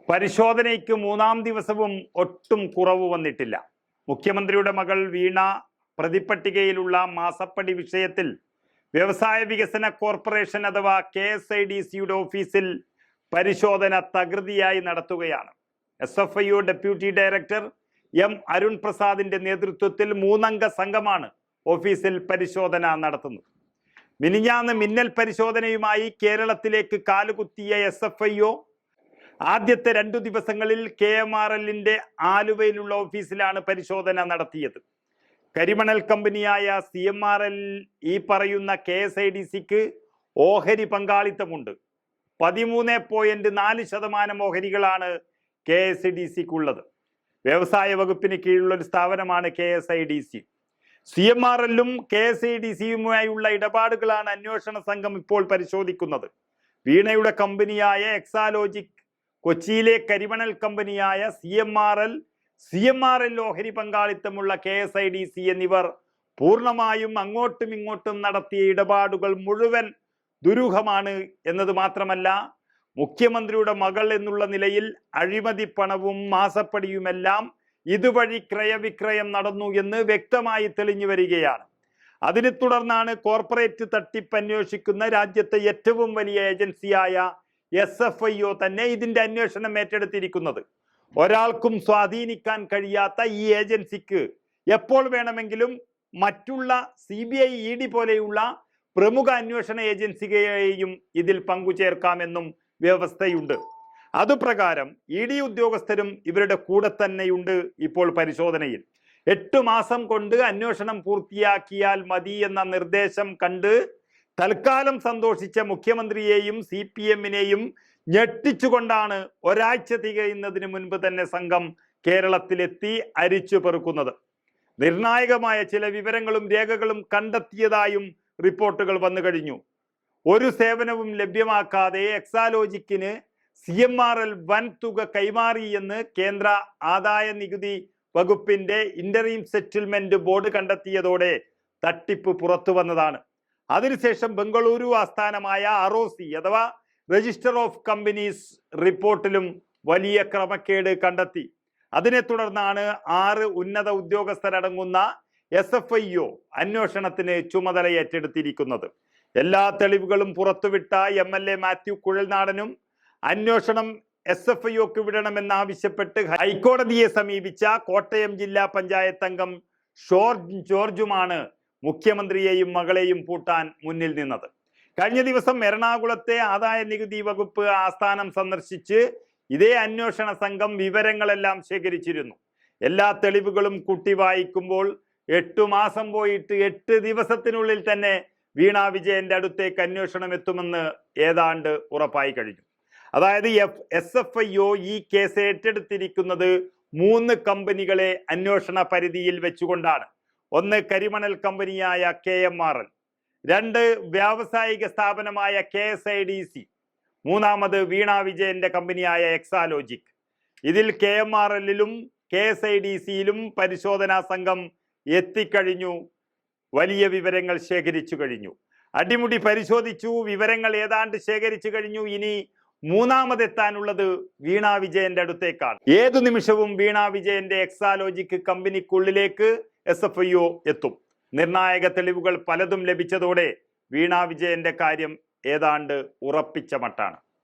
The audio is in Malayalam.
പരിശോധനയ്ക്ക് മൂന്നാം ദിവസവും ഒട്ടും കുറവ് വന്നിട്ടില്ല. മുഖ്യമന്ത്രിയുടെ മകൾ വീണ പ്രതിപട്ടികയിലുള്ള മാസപ്പടി വിഷയത്തിൽ വ്യവസായ വികസന കോർപ്പറേഷൻ അഥവാ KSIDCയുടെ ഓഫീസിൽ പരിശോധന തകൃതിയായി നടത്തുകയാണ്. SFIO deputy director M Arun പ്രസാദിന്റെ നേതൃത്വത്തിൽ 3 അംഗ സംഘമാണ് ഓഫീസിൽ പരിശോധന നടത്തുന്നത്. മിനിഞ്ഞാന്ന് മിന്നൽ പരിശോധനയുമായി കേരളത്തിലേക്ക് കാലുകുത്തിയ SFIO ആദ്യത്തെ 2 ദിവസങ്ങളിൽ KMRLന്റെ ആലുവയിലുള്ള ഓഫീസിലാണ് പരിശോധന നടത്തിയത്. കരിമണൽ കമ്പനിയായ CMRL ഈ പറയുന്ന KSIDCക്ക് ഓഹരി പങ്കാളിത്തമുണ്ട്. 13.4% ഓഹരികളാണ് KSIDCക്കുള്ളത്. വ്യവസായ വകുപ്പിന് കീഴിലുള്ള ഒരു സ്ഥാപനമാണ് KSIDC. CMRLും KSIDCയുമായുള്ള ഇടപാടുകളാണ് അന്വേഷണ സംഘം ഇപ്പോൾ പരിശോധിക്കുന്നത്. വീണയുടെ കമ്പനിയായ എക്സാലോജിക്, കൊച്ചിയിലെ കരിമണൽ കമ്പനിയായ CMRL ഓഹരി പങ്കാളിത്തമുള്ള KSIDC എന്നിവർ പൂർണ്ണമായും അങ്ങോട്ടും ഇങ്ങോട്ടും നടത്തിയ ഇടപാടുകൾ മുഴുവൻ ദുരൂഹമാണ് എന്നത് മാത്രമല്ല, മുഖ്യമന്ത്രിയുടെ മകൾ എന്നുള്ള നിലയിൽ അഴിമതി പണവും മാസപ്പടിയുമെല്ലാം ഇതുവഴി ക്രയവിക്രയം നടന്നു എന്ന് വ്യക്തമായി തെളിഞ്ഞു വരികയാണ്. അതിനെ തുടർന്നാണ് കോർപ്പറേറ്റ് തട്ടിപ്പ് അന്വേഷിക്കുന്ന രാജ്യത്തെ ഏറ്റവും വലിയ ഏജൻസിയായ SFIO തന്നെ ഇതിന്റെ അന്വേഷണം ഏറ്റെടുത്തിരിക്കുന്നത്. ഒരാൾക്കും സ്വാധീനിക്കാൻ കഴിയാത്ത ഈ ഏജൻസിക്ക് എപ്പോൾ വേണമെങ്കിലും മറ്റുള്ള CBI, ED പോലെയുള്ള പ്രമുഖ അന്വേഷണ ഏജൻസികളെയും ഇതിൽ പങ്കുചേർക്കാമെന്നും വ്യവസ്ഥയുണ്ട്. അതുപ്രകാരം ED ഉദ്യോഗസ്ഥരും ഇവരുടെ കൂടെ തന്നെയുണ്ട് ഇപ്പോൾ പരിശോധനയിൽ. 8 മാസം കൊണ്ട് അന്വേഷണം പൂർത്തിയാക്കിയാൽ മതി എന്ന നിർദ്ദേശം കണ്ട് തൽക്കാലം സന്തോഷിച്ച മുഖ്യമന്ത്രിയെയും CPMനെയും ഞെട്ടിച്ചുകൊണ്ടാണ് ഒരാഴ്ച തികയുന്നതിന് മുൻപ് തന്നെ സംഘം കേരളത്തിലെത്തി അരിച്ചു പെറുക്കുന്നത്. നിർണായകമായ ചില വിവരങ്ങളും രേഖകളും കണ്ടെത്തിയതായും റിപ്പോർട്ടുകൾ വന്നു കഴിഞ്ഞു. ഒരു സേവനവും ലഭ്യമാക്കാതെ എക്സാലോജിക്കിന് CMRL വൻ തുക കൈമാറി എന്ന് കേന്ദ്ര ആദായ നികുതി വകുപ്പിന്റെ ഇന്ററീം സെറ്റിൽമെന്റ് ബോർഡ് കണ്ടെത്തിയതോടെ തട്ടിപ്പ് പുറത്തു വന്നതാണ്. അതിനുശേഷം ബംഗളൂരു ആസ്ഥാനമായ ROC അഥവാ രജിസ്റ്റർ ഓഫ് കമ്പനീസ് റിപ്പോർട്ടിലും വലിയ ക്രമക്കേട് കണ്ടെത്തി. അതിനെ തുടർന്നാണ് 6 ഉന്നത ഉദ്യോഗസ്ഥരടങ്ങുന്ന SFIO അന്വേഷണത്തിന് ചുമതല ഏറ്റെടുത്തിരിക്കുന്നത്. എല്ലാ തെളിവുകളും പുറത്തുവിട്ട MLA മാത്യു കുഴൽനാടനും അന്വേഷണം SFIOക്ക് വിടണമെന്നാവശ്യപ്പെട്ട് ഹൈക്കോടതിയെ സമീപിച്ച കോട്ടയം ജില്ലാ പഞ്ചായത്ത് അംഗം ജോർജുമാണ് മുഖ്യമന്ത്രിയെയും മകളെയും പൂട്ടാൻ മുന്നിൽ നിന്നത്. കഴിഞ്ഞ ദിവസം എറണാകുളത്തെ ആദായ നികുതി വകുപ്പ് ആസ്ഥാനം സന്ദർശിച്ച് ഇതേ അന്വേഷണ സംഘം വിവരങ്ങളെല്ലാം ശേഖരിച്ചിരുന്നു. എല്ലാ തെളിവുകളും കൂട്ടി വായിക്കുമ്പോൾ 8 മാസം പോയിട്ട് 8 ദിവസത്തിനുള്ളിൽ തന്നെ വീണ വിജയന്റെ അടുത്തേക്ക് അന്വേഷണം എത്തുമെന്ന് ഏതാണ്ട് ഉറപ്പായി കഴിഞ്ഞു. അതായത് SFIO ഈ കേസ് ഏറ്റെടുത്തിരിക്കുന്നത് 3 കമ്പനികളെ അന്വേഷണ പരിധിയിൽ വെച്ചുകൊണ്ടാണ്. ഒന്ന് കരിമണൽ കമ്പനിയായ KMRL, 2 വ്യാവസായിക സ്ഥാപനമായ KSIDC, 3 വീണ വിജയന്റെ കമ്പനിയായ എക്സാലോജിക്. ഇതിൽ KMRLലും KSIDCയിലും പരിശോധനാ സംഘം എത്തിക്കഴിഞ്ഞു. വലിയ വിവരങ്ങൾ ശേഖരിച്ചു കഴിഞ്ഞു. അടിമുടി പരിശോധിച്ചു. വിവരങ്ങൾ ഏതാണ്ട് ശേഖരിച്ചു കഴിഞ്ഞു. ഇനി 3ാമതെത്താനുള്ളത് വീണ വിജയന്റെ അടുത്തേക്കാണ്. ഏതു നിമിഷവും വീണ വിജയന്റെ എക്സാലോജിക് കമ്പനിക്കുള്ളിലേക്ക് SFIO എത്തും. നിർണായക തെളിവുകൾ പലതും ലഭിച്ചതോടെ വീണ വിജയന്റെ കാര്യം ഏതാണ്ട് ഉറപ്പിച്ച മട്ടാണ്.